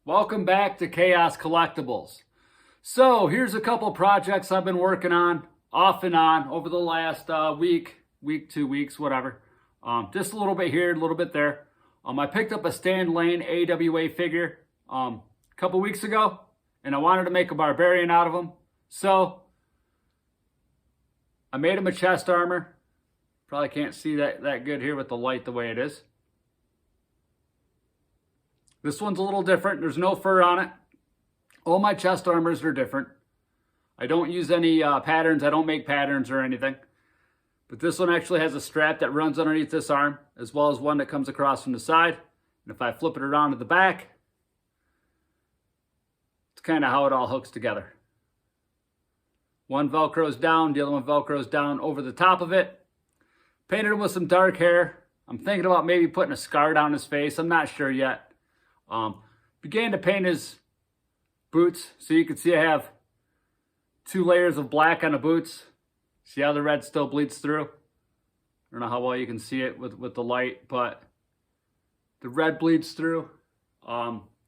Welcome back to Chaos Collectibles. So here's a couple projects I've been working on off and on over the last week, 2 weeks, whatever. Just a little bit here, a little bit there. I picked up a Stan Lane AWA figure a couple weeks ago, and I wanted to make a barbarian out of him. So I made him a chest armor. Probably can't see that good here with the light the way it is. This one's a little different. There's no fur on it. All my chest armors are different. I don't use any patterns. I don't make patterns or anything. But this one actually has a strap that runs underneath this arm, as well as one that comes across from the side. And if I flip it around to the back, it's kind of how it all hooks together. One Velcro's down, the other one Velcro's down over the top of it. Painted him with some dark hair. I'm thinking about maybe putting a scar down his face. I'm not sure yet. Began to paint his boots. So you can see I have 2 layers of black on the boots. See how the red still bleeds through? I don't know how well you can see it with the light, but the red bleeds through.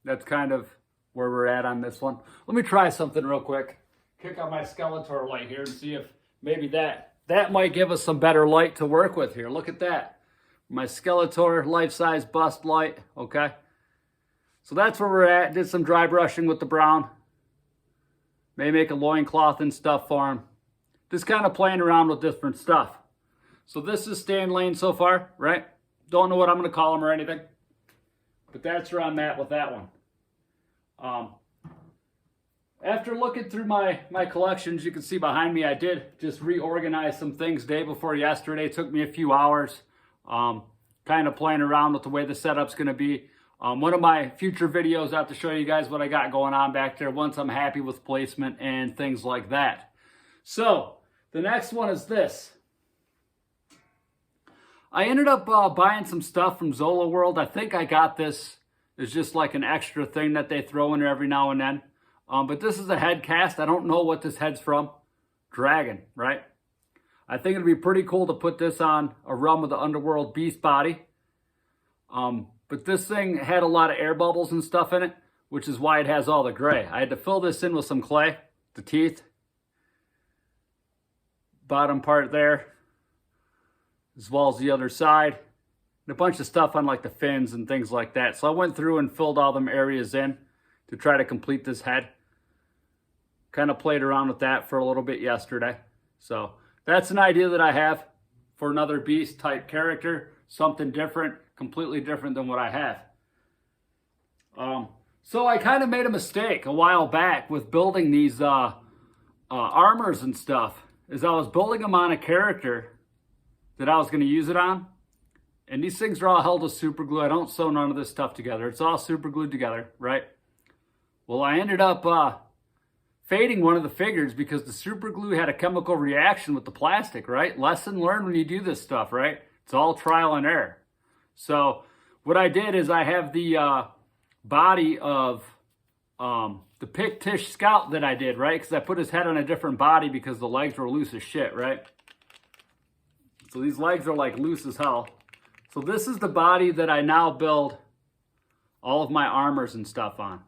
That's kind of where we're at on this one. Let me try something real quick. Kick on my Skeletor light here and see if maybe that might give us some better light to work with here. Look at that. My Skeletor life-size bust light, okay? So that's where we're at. Did some dry brushing with the brown. May make a loincloth and stuff for him. Just kind of playing around with different stuff. So this is Stan Lane so far, right? Don't know what I'm going to call him or anything. But that's where I'm at with that one. After looking through my collections, you can see behind me, I did just reorganize some things day before yesterday. It took me a few hours. Kind of playing around with the way the setup's going to be. One of my future videos, I have to show you guys what I got going on back there once I'm happy with placement and things like that. So, the next one is this. I ended up buying some stuff from Zola World. I think I got this as just like an extra thing that they throw in there every now and then. But this is a head cast. I don't know what this head's from. Dragon, right? I think it'd be pretty cool to put this on a run with the Underworld Beast body. But this thing had a lot of air bubbles and stuff in it, which is why it has all the gray. I had to fill this in with some clay, the teeth, bottom part there, as well as the other side, and a bunch of stuff on like the fins and things like that. So I went through and filled all them areas in to try to complete this head. Kind of played around with that for a little bit yesterday. So that's an idea that I have for another beast type character, something different, completely different than what I have. So I kind of made a mistake a while back with building these armors and stuff. As I was building them on a character that I was going to use it on. And these things are all held with super glue. I don't sew none of this stuff together. It's all super glued together, right? Well, I ended up fading one of the figures because the super glue had a chemical reaction with the plastic, right? Lesson learned when you do this stuff, right? It's all trial and error. So what I did is I have the body of the Pictish Scout that I did, right? Because I put his head on a different body because the legs were loose as shit, right? So these legs are like loose as hell. So this is the body that I now build all of my armors and stuff on.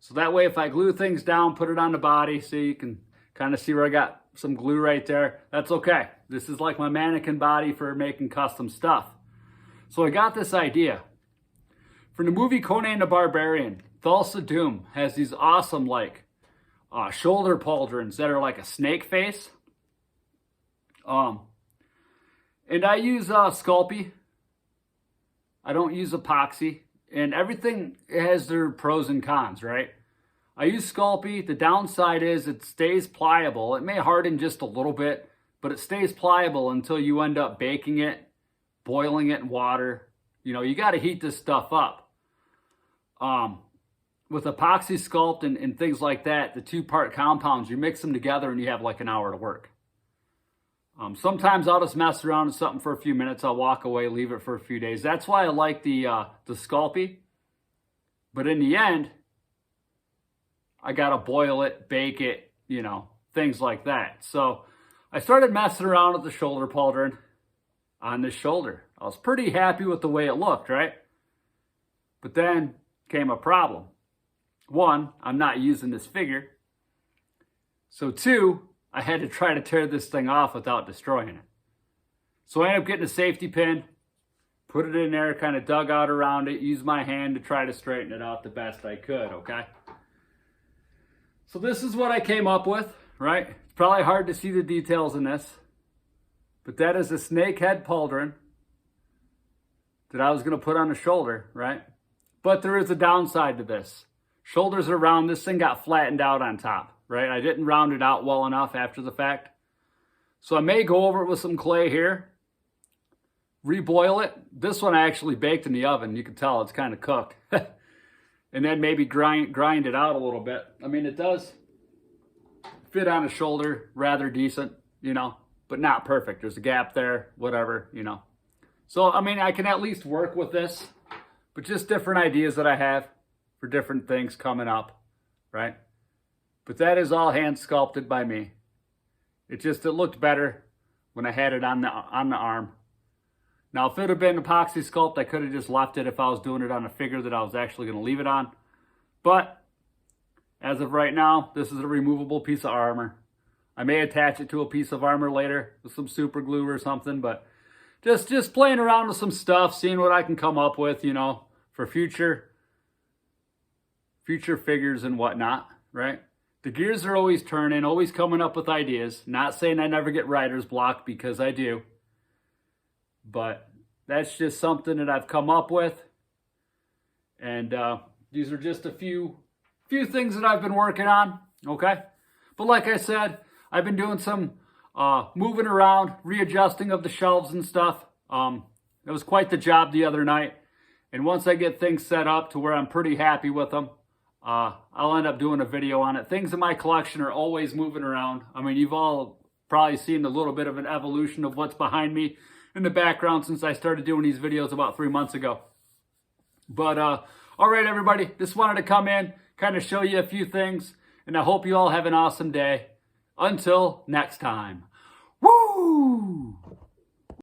So that way if I glue things down, put it on the body, see, you can kind of see where I got some glue right there. That's okay. This is like my mannequin body for making custom stuff. So I got this idea. From the movie Conan the Barbarian, Thulsa Doom has these awesome like shoulder pauldrons that are like a snake face. And I use Sculpey. I don't use epoxy. And everything has their pros and cons, right? I use Sculpey. The downside is it stays pliable. It may harden just a little bit, but it stays pliable until you end up baking it, boiling it in water. You know, you got to heat this stuff up. With epoxy sculpt and things like that, the 2-part compounds, you mix them together and you have like an hour to work. Sometimes I'll just mess around with something for a few minutes. I'll walk away, leave it for a few days. That's why I like the Sculpey. But in the end, I got to boil it, bake it, you know, things like that. So I started messing around with the shoulder pauldron on this shoulder. I was pretty happy with the way it looked, right? But then came a problem. one, I'm not using this figure. So two, I had to try to tear this thing off without destroying it. So I ended up getting a safety pin, put it in there, kind of dug out around it, used my hand to try to straighten it out the best I could, okay? So this is what I came up with, right? It's probably hard to see the details in this, but that is a snakehead pauldron that I was going to put on the shoulder, right? But there is a downside to this. Shoulders are round. This thing got flattened out on top, right? I didn't round it out well enough after the fact. So I may go over it with some clay here, reboil it. This one I actually baked in the oven. You can tell it's kind of cooked. And then maybe grind it out a little bit. I mean, it does fit on a shoulder rather decent, you know, but not perfect. There's a gap there, whatever, you know. So, I mean, I can at least work with this, but just different ideas that I have for different things coming up, right? But that is all hand sculpted by me. It looked better when I had it on the arm. Now, if it had been epoxy sculpt, I could have just left it if I was doing it on a figure that I was actually going to leave it on. But as of right now, this is a removable piece of armor. I may attach it to a piece of armor later with some super glue or something, but just playing around with some stuff, seeing what I can come up with, you know, for future figures and whatnot, right? The gears are always turning, always coming up with ideas. Not saying I never get writer's block, because I do. But that's just something that I've come up with. And these are just a few things that I've been working on, okay? But like I said, I've been doing some moving around, readjusting of the shelves and stuff. It was quite the job the other night. And once I get things set up to where I'm pretty happy with them, I'll end up doing a video on it. Things in my collection are always moving around. I mean, you've all probably seen a little bit of an evolution of what's behind me in the background since I started doing these videos about 3 months ago. But all right, everybody, just wanted to come in, kind of show you a few things, and I hope you all have an awesome day. Until next time.